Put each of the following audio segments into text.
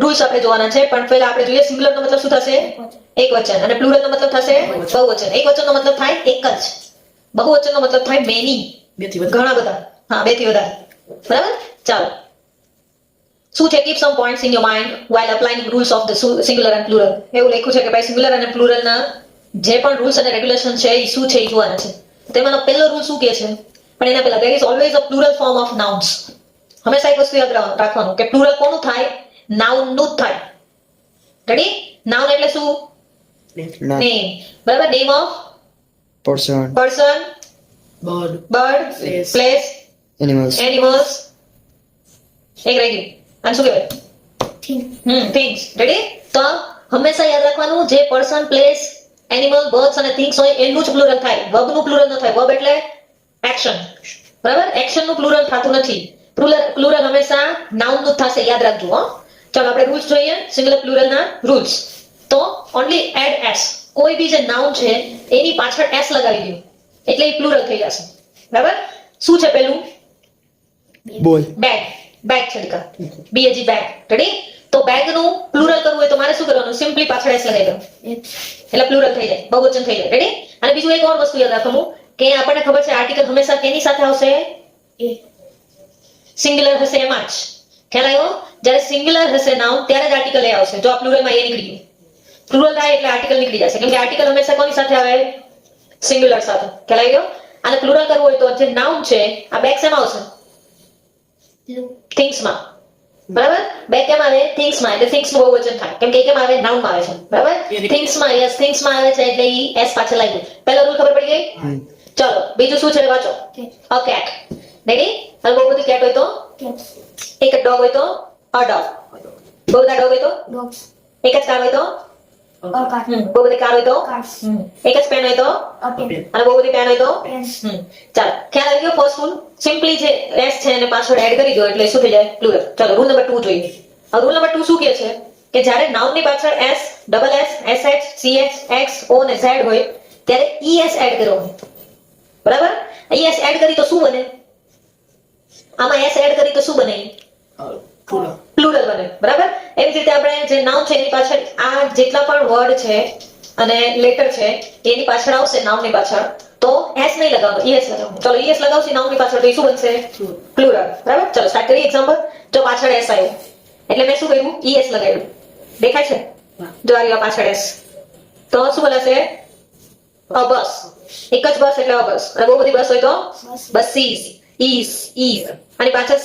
Rules આપણે જોવાના છે, પણ પહેલા આપણે જોઈએ સિંગ્યુલર નો મતલબ શું થશે? એક વચન. અને પ્લુરલ નો મતલબ થશે બહુવચન. એક વચન નો મતલબ થાય એક જ. બહુવચન નો મતલબ થાય મેની, ઘણા બધા. હા, બે થી વધારે. બરાબર? ચાલો. શું છે? Keep some points in your mind while applying rules of the singular and plural. એવું લખ્યું છે કે ભાઈ સિંગ્યુલર અને પ્લુરલ ના જે પણ રૂલ્સ અને રેગ્યુલેશન છે એ શું છે એ જોવાના છે. તેમાંનો પહેલો રૂલ શું કહે છે? પણ એના પહેલા there is always a plural form of nouns. હંમેશા એક વસ્તુ યાદ રાખવાનું કે પ્લુરલ કોનું થાય? નાઉન નું જ થાય. રેડી? નાઉન એટલે શું? નેમ. બરાબર? Name of person, bird, place, animals, એક રહી ગયું. આને શું કહેવાય? થિંગ્સ. રેડી? તો હંમેશા યાદ રાખવાનું જે પર્સન, પ્લેસ, એનિમલ, બર્ડ્સ અને થિંગ્સ હોય એનું જ પ્લુરલ થાય. વર્બ નું પ્લુરલ ન થાય. વર્બ એટલે એક્શન. બરાબર? એક્શન નું પ્લુરલ થતું નથી. પ્લુરલ હંમેશા નાઉન નું જ થશે. યાદ રાખજો. હો. ચાલો આપણે રૂલ્સ જોઈએ. સિંગ્યુલર પ્લુરલ ના રૂલ્સ. તો ઓન્લી એડ એસ. કોઈ બી જે નાઉન છે એની પાછળ એસ લગાવી દો એટલે એ પ્લુરલ થઈ જશે. બરાબર? શું છે પેલું? boy, બેગ છે દીકા. બેગ. રેડી? તો બેગ નું પ્લુરલ કરવું હોય તો મારે શું કરવાનું? સિમ્પલી પાછળ એસ લગાવી દો એટલે પ્લુરલ થઈ જાય, બહુવચન થઈ જાય. રેડી? અને બીજું એક ઓર વસ્તુ યાદ રાખવાનું કે આપણને ખબર છે આર્ટિકલ હંમેશા કેની સાથે આવશે? સિંગ્યુલર હશે એમાં જ. ખ્યાલ આવ્યો? જ્યારે સિંગ્યુલર હશે નાઉન ત્યારે જ આર્ટિકલ એ આવશે. જો આ પ્લુરલ માં એ નીકળી ગયું, પ્લુરલ થાય એટલે આર્ટિકલ નીકળી જશે. કેમ કે આર્ટિકલ હંમેશા કોની સાથે આવે? સિંગ્યુલર સાથે. ખ્યાલ આવી ગયો? અને પ્લુરલ કરવું હોય તો જે નાઉન છે આ બેગ શેમાં આવશે? થિંગ્સ માં. બરાબર? બેગ કેમ આવે? થિંગ્સ માં. એટલે થિંગ્સ નું બહુવચન થાય. કેમ કે કેમ આવે? નાઉન માં આવે છે. બરાબર? થિંગ્સ માં. યસ, થિંગ્સ માં આવે છે એટલે ઈ એસ પાછળ લાગ્યું. પહેલો રૂલ ખબર પડી ગઈ? ચલો બીજું શું છે વાંચો. A cat. રેડી? અને બહુ બધી કેટ હોય તો એક જ ડોગ હોય તો અ ડોગ. બહુ બધા ડોગ હોય તો એક જ કાર હોય તો બહુ બધી કાર હોય તો એક જ પેન હોય તો અને બહુ બધી પેન હોય તો ચાલો ખ્યાલ આવી ગયો? ફર્સ્ટ રૂલ સિમ્પલી જે એસ છે એને પાછળ એડ કરી દો એટલે શું થઈ જાય? પ્લુરલ. ચાલો રૂલ નંબર 2 જોઈએ. હવે રૂલ નંબર 2 શું કહે છે કે જ્યારે નાઉન ની પાછળ S, double S, SH, CH, X, O અને ઝેડ હોય ત્યારે ઈએસ એડ કરવાનો. બરાબર? ઈએસ એડ કરી તો શું બને? આમાં એસ એડ કરી તો શું બને? પ્લુરલ બને. બરાબર? એવી રીતે આપણે જે નાઉન છે એની પાછળ આ જેટલા પણ વર્ડ છે અને લેટર છે એની પાછળ આવશે નાઉન ની પાછળ તો એસ નહીં લગાવવાનો, ઈએસ લગાવવાનો. ચલો ઈએસ લગાવશી નાઉન ની પાછળ તો એ શું બનશે? પ્લુરલ. બરાબર? ચલો સ્ટાર્ટ કરીએ એક્ઝામ્પલ. જો પાછળ એસ આવ્યો એટલે મેં શું કર્યું? ઈએસ લગાવ્યું. દેખાય છે? જો આવ્યો પાછળ એસ તો શું બોલાશે? અ બસ. એક જ બસ એટલે અ બસ. અને બહુ બધી બસ હોય તો બસીસ, ઈસ, ઈઝ. અને પાછળ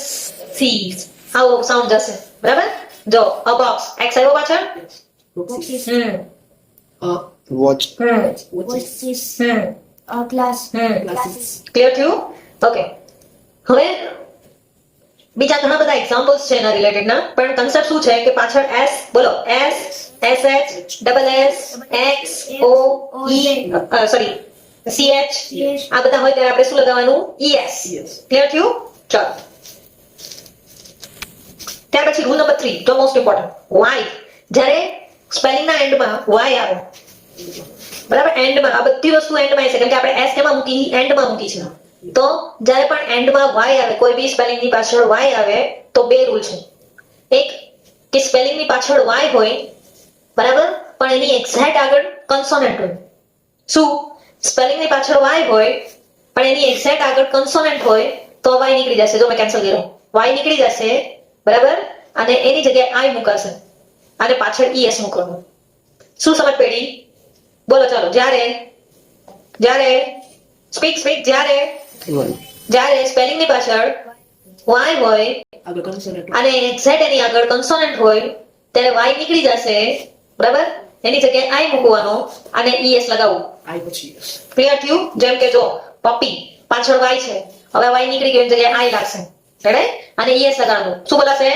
સીઝ. આવો સાઉન્ડ જશે. બરાબર? જો અ બોક્સ એક્સ આવ્યો પાછળ. watch, ક્લિયર થયું? ઓકે. હવે બીજા ઘણા બધા એક્ઝામ્પલ્સ છે એના રિલેટેડ ના, પણ કન્સેપ્ટ શું છે કે પાછળ એસ બોલો S, SH, double S, X, O, E sorry CH આ બધા હોય ત્યારે આપણે શું લગાવવાનું? ઈએસ. ક્લિયર થયું? ચાલો ત્યાર પછી રૂલ નંબર 3 જો મોસ્ટ ઇમ્પોર્ટન્ટ વાય. જ્યારે સ્પેલિંગ ના એન્ડમાં વાય આવે બરાબર? એન્ડમાં આ બધી વસ્તુ એન્ડમાં છે કેમ કે આપણે એસ કેમાં મૂકી? એન્ડમાં મૂકી છે. તો જ્યારે પણ એન્ડમાં વાય આવે, કોઈ બી સ્પેલિંગ ની પાછળ વાય આવે તો બે રૂલ છે. એક કે સ્પેલિંગ ની પાછળ વાય હોય બરાબર પણ એની એક્ઝેક્ટ આગળ કન્સોનન્ટ હોય. શું? સ્પેલિંગ ની પાછળ વાય હોય પણ એની એક્ઝેક્ટ આગળ કન્સોનન્ટ હોય તો વાય નીકળી જશે. જો મેં કેન્સલ કર્યો, વાય નીકળી જશે. બરાબર? અને એની જગ્યાએ આઈ મુકાશે અને પાછળ ઈએસ મૂકવાનું. શું સમજ પડી? બોલો ચાલો. જ્યારે સ્પીક જ્યારે સ્પેલિંગ ની પાછળ વાય હોય અને એક્ઝેક્ટ એની આગળ કન્સોનન્ટ હોય ત્યારે વાય નીકળી જશે. બરાબર? એની જગ્યાએ આઈ મૂકવાનો અને ઈએસ લગાવવું. ક્લિયર થયું? જેમ કે જો પપ્પી પાછળ વાય છે, હવે વાય નીકળી ગયો એની જગ્યાએ આઈ લાગશે. રેડી? અને ઈએસ લગાવવાનું. શું બોલાશે?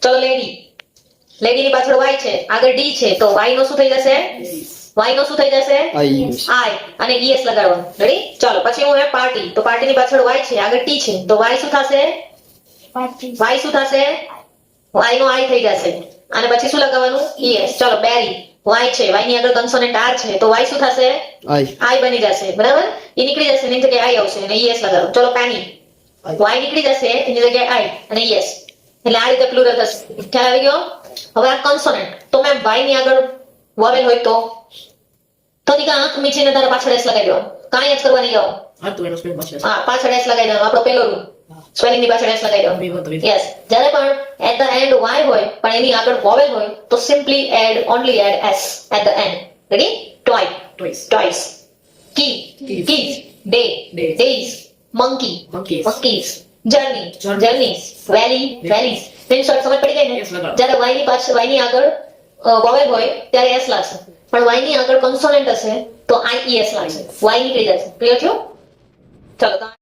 ચલો લેડી ની પાછળ વાય છે, આગળ ડી છે તો વાય નો શું થઈ જશે? વાય નો શું થઈ જશે? આઈ અને ઈએસ લગાડવાનું. રેડી? ચાલો પછી હું પાર્ટી. તો પાર્ટી ની પાછળ વાય છે, આગળ ટી છે તો વાય શું થશે? વાય શું થશે? વાય નો આઈ થઈ જશે અને પછી શું લગાવવાનું? ઈએસ. ચલો બેરી વાય છે, વાય ની આગળ કન્સોનન્ટ આર છે તો વાય શું થશે? આઈ બની જશે. બરાબર? એ નીકળી જશે એની જગ્યાએ આઈ આવશે અને ઈએસ લગાડો. ચલો પેની વાય નીકળી જશે એની જગ્યાએ આઈ અને યસ. એટલે આ રીતે પ્લુરલ થશે. ખ્યાલ આવી ગયો? હવે આ કન્સોનન્ટ તો મેમ વાય ની આગળ વોવેલ હોય તો નીકા આંખ મીચીને તારે પાછળ એસ લગાવી દેવાનું. કાંઈ જ કરવા નહીં જવાનું. હા તો એનો સ્પેલિંગ પાછળ હા, પાછળ એસ લગાવી દેવાનું. આપણો પહેલો રૂલ સ્પેલિંગ ની પાછળ એસ લગાવી દેવાનું. યસ, જ્યારે પણ એટ ધ એન્ડ વાય હોય પણ એની આગળ વોવેલ હોય તો simply only add S at the end. Ready? Twice. Key, keys. Day, Days. days. Monkey, Monkeys. Journey, Journeys. journeys. Valley, valleys. In short, સમજ પડી ગઈ ને? Yes, લગાડો. જ્યારે y ની આગળ vowel હોય ત્યારે s લાગશે, પણ y ની આગળ કન્સોનન્ટ હશે તો ies લાગશે. y નીકળી જશે. ક્લિયર થયું? ચલો.